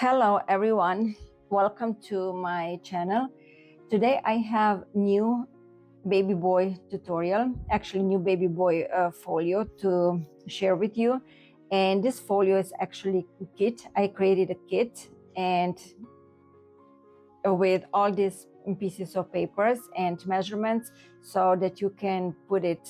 Hello everyone, welcome to my channel. Today I have new baby boy tutorial, actually new baby boy folio to share with you. And this folio is actually a kit. I created a kit and with all these pieces of papers and measurements so that you can put it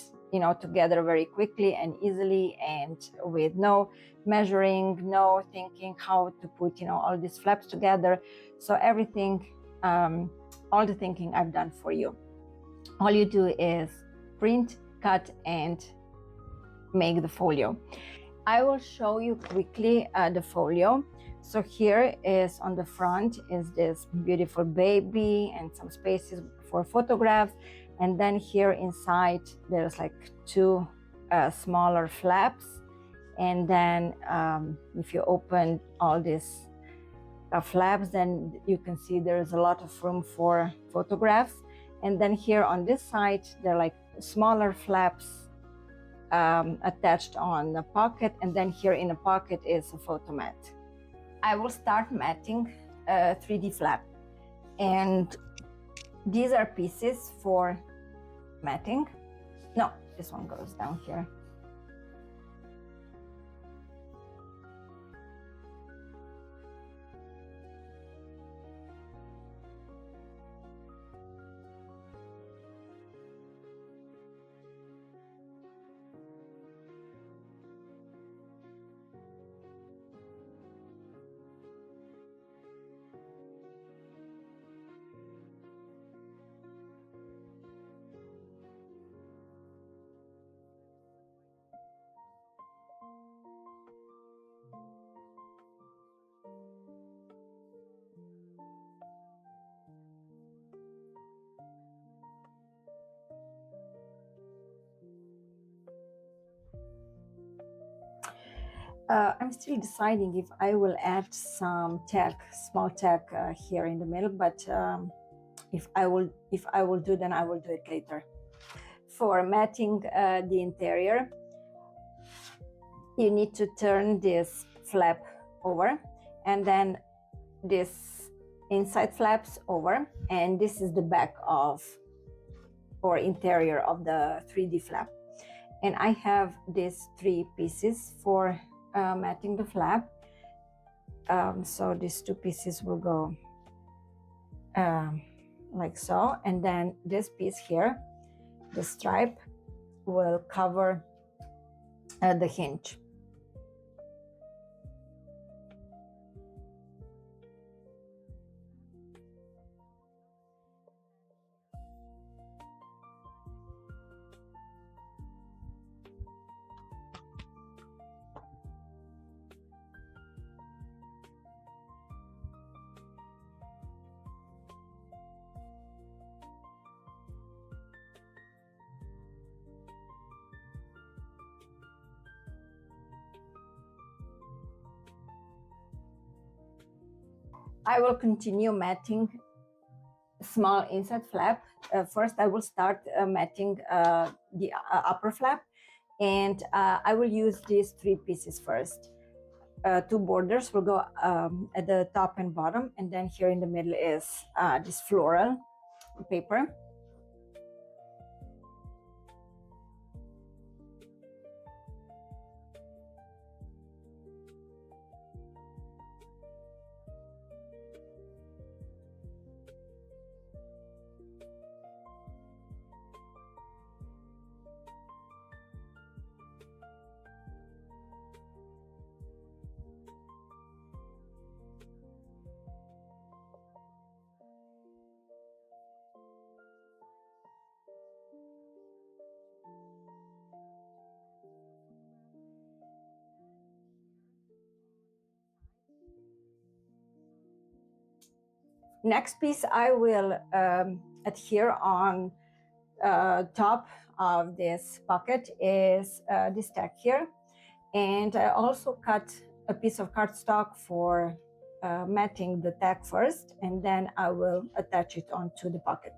together very quickly and easily, and with no measuring, no thinking how to put all these flaps together. So everything, all the thinking I've done for you. All you do is print, cut, and make the folio. I will show you quickly the folio. So here is on the front is this beautiful baby and some spaces for photographs, and then here inside there's like two smaller flaps, and then if you open all these flaps, then you can see there's a lot of room for photographs. And then here on this side there are like smaller flaps attached on the pocket, and then here in the pocket is a photo mat. I will start matting a 3D flap, and these are pieces for matting. No, this one goes down here. I'm still deciding if I will add some tag, small tag here in the middle, but if I will do, then I will do it later. For matting the interior, you need to turn this flap over, and then this inside flaps over, and this is the back of or interior of the 3D flap. And I have these three pieces for matting the flap. So these two pieces will go like so, and then this piece here, the stripe, will cover the hinge. I will continue matting small inside flap. First I will start matting the upper flap, and I will use these three pieces first. Two borders will go at the top and bottom, and then here in the middle is this floral paper. Next piece I will adhere on top of this pocket is this tag here, and I also cut a piece of cardstock for matting the tag first, and then I will attach it onto the pocket.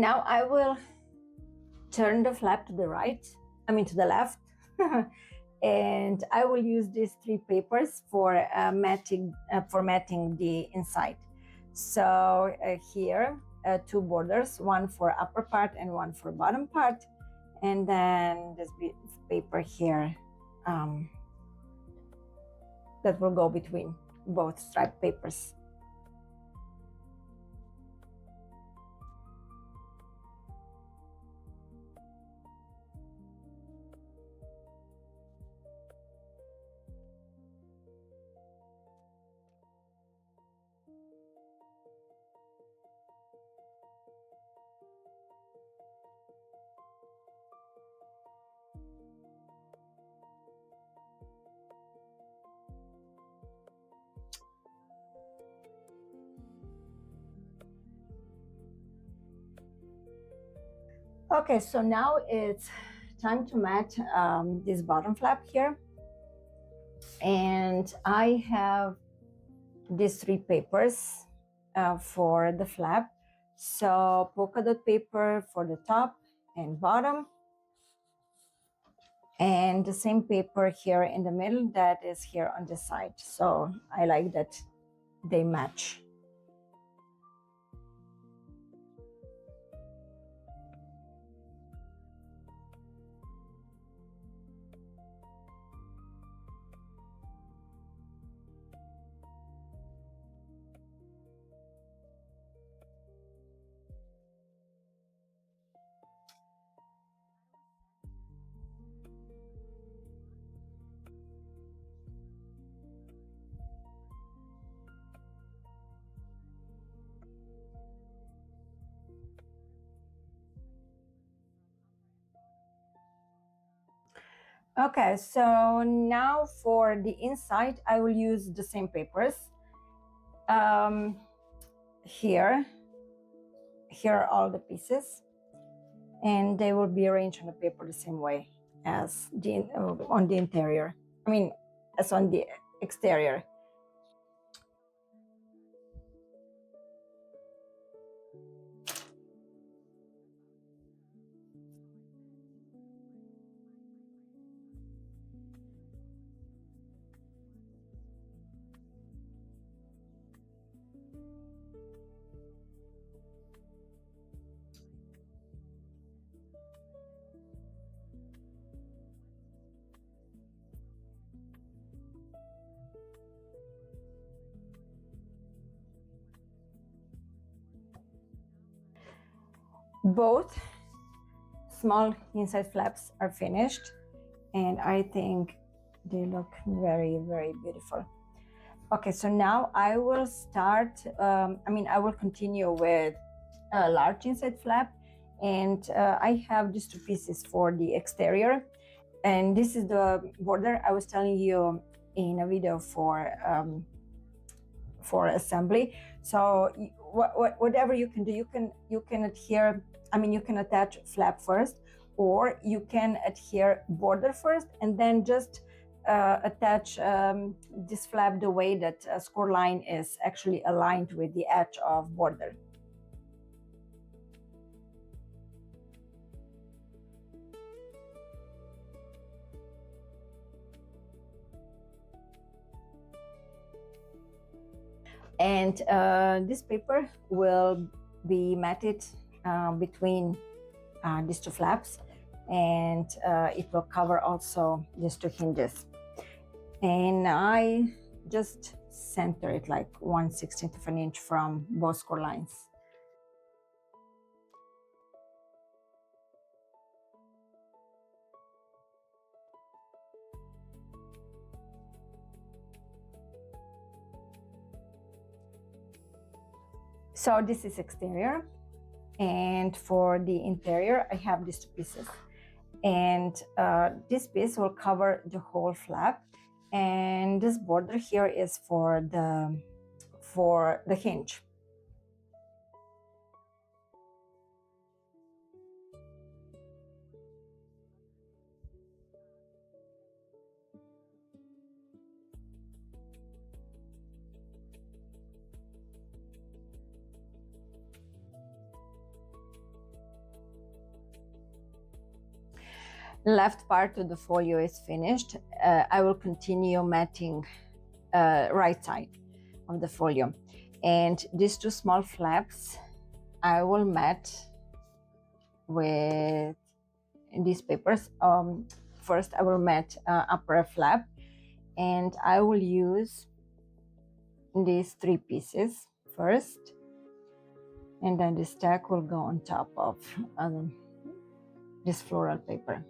Now I will turn the flap to the right, to the left. And I will use these three papers for matting the inside. So here, two borders, one for upper part and one for bottom part. And then this paper here that will go between both striped papers. Okay, so now it's time to mat this bottom flap here. And I have these three papers for the flap. So polka dot paper for the top and bottom. And the same paper here in the middle that is here on the side. So I like that they match. Okay, so now for the inside, I will use the same papers. Here are all the pieces, and they will be arranged on the paper the same way as on the interior. As on the exterior. Both small inside flaps are finished, and I think they look very, very beautiful. Okay, so now I will start, I will continue with a large inside flap, and I have these two pieces for the exterior, and this is the border I was telling you in a video for assembly. So whatever you can do, you can adhere, you can attach flap first, or you can adhere border first and then just attach this flap the way that a score line is actually aligned with the edge of border. And this paper will be matted between these two flaps, and it will cover also these two hinges. And I just center it like 1/16 of an inch from both score lines. So this is exterior, and for the interior I have these two pieces, and this piece will cover the whole flap, and this border here is for the hinge. Left part of the folio is finished. I will continue matting right side of the folio, and these two small flaps I will mat with these papers. First I will mat upper flap, and I will use these three pieces first, and then the stack will go on top of this floral paper.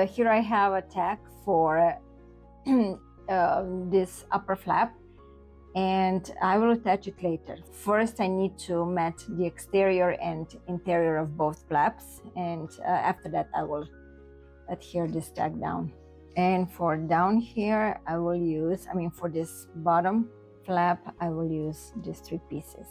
Here I have a tag for this upper flap, and I will attach it later. First, I need to mat the exterior and interior of both flaps, and after that I will adhere this tag down. And for down here, I will use, for this bottom flap, I will use these three pieces.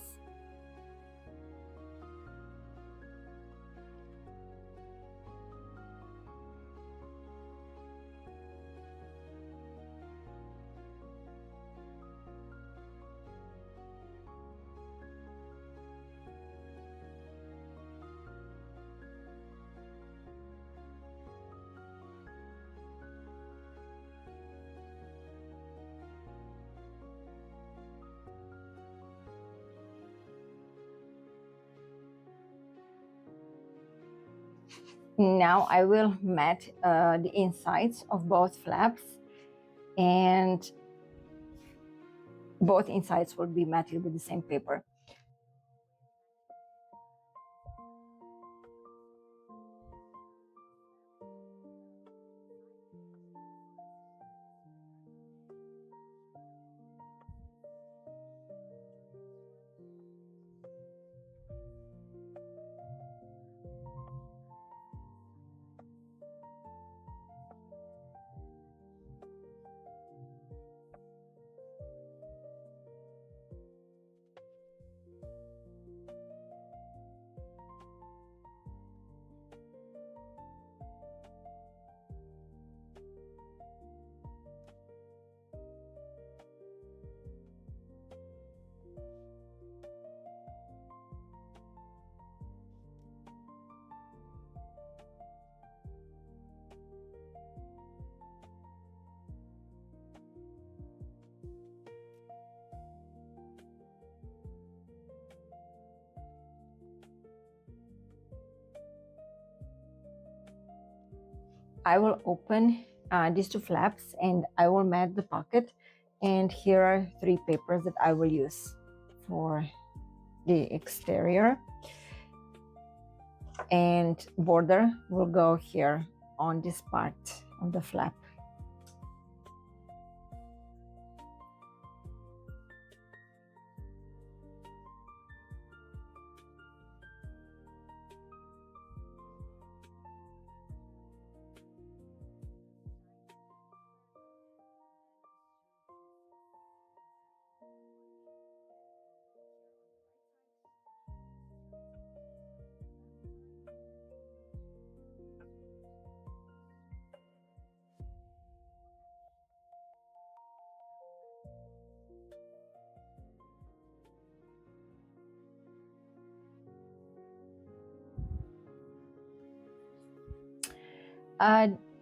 Now I will mat the insides of both flaps, and both insides will be matted with the same paper. I will open these two flaps, and I will mat the pocket, and here are three papers that I will use for the exterior, and border will go here on this part of the flap.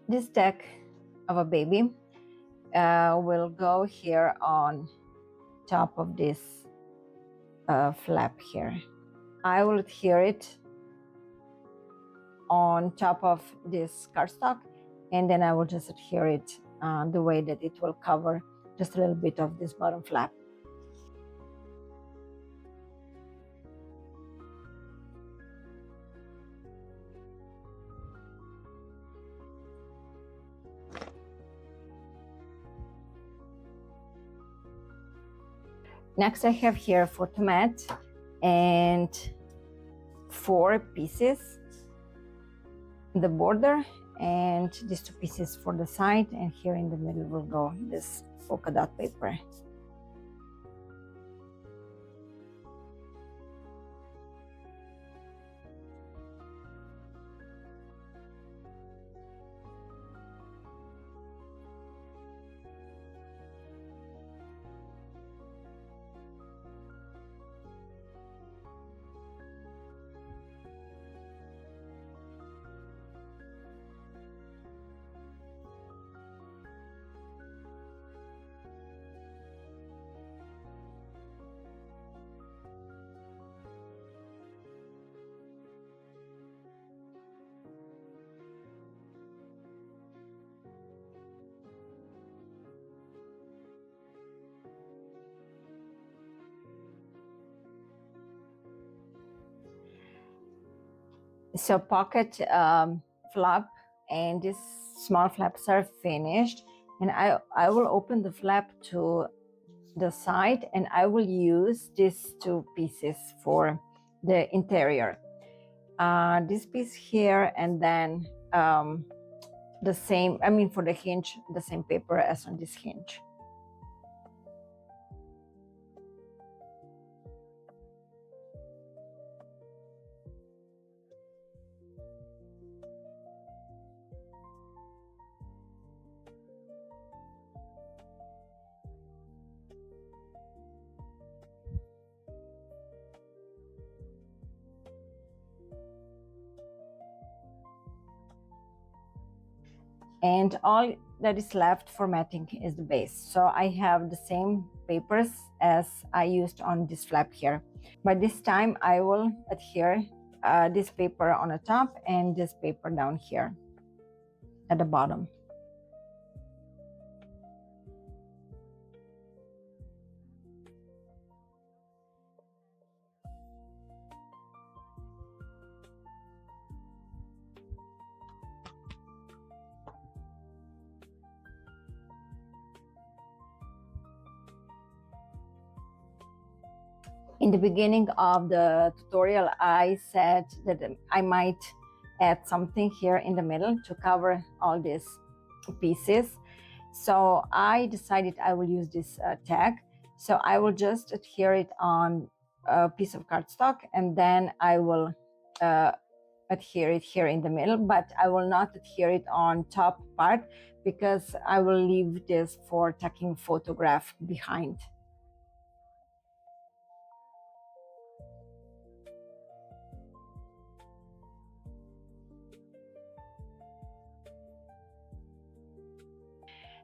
This deck of a baby will go here on top of this flap here. I will adhere it on top of this cardstock, and then I will just adhere it the way that it will cover just a little bit of this bottom flap. Next, I have here for to mat and 4 pieces the border, and these 2 pieces for the side, and here in the middle will go this polka dot paper. So pocket flap and these small flaps are finished, and I will open the flap to the side, and I will use these 2 pieces for the interior. This piece here, and then the same, I mean for the hinge, the same paper as on this hinge. And all that is left for matting is the base. So I have the same papers as I used on this flap here, but this time I will adhere this paper on the top and this paper down here at the bottom. In the beginning of the tutorial, I said that I might add something here in the middle to cover all these pieces. So I decided I will use this tag. So I will just adhere it on a piece of cardstock, and then I will adhere it here in the middle, but I will not adhere it on top part because I will leave this for tucking photograph behind.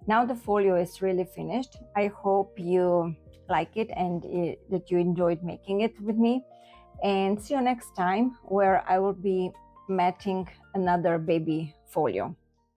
Now the folio is really finished. I hope you like it and that you enjoyed making it with me. And see you next time, where I will be matting another baby folio.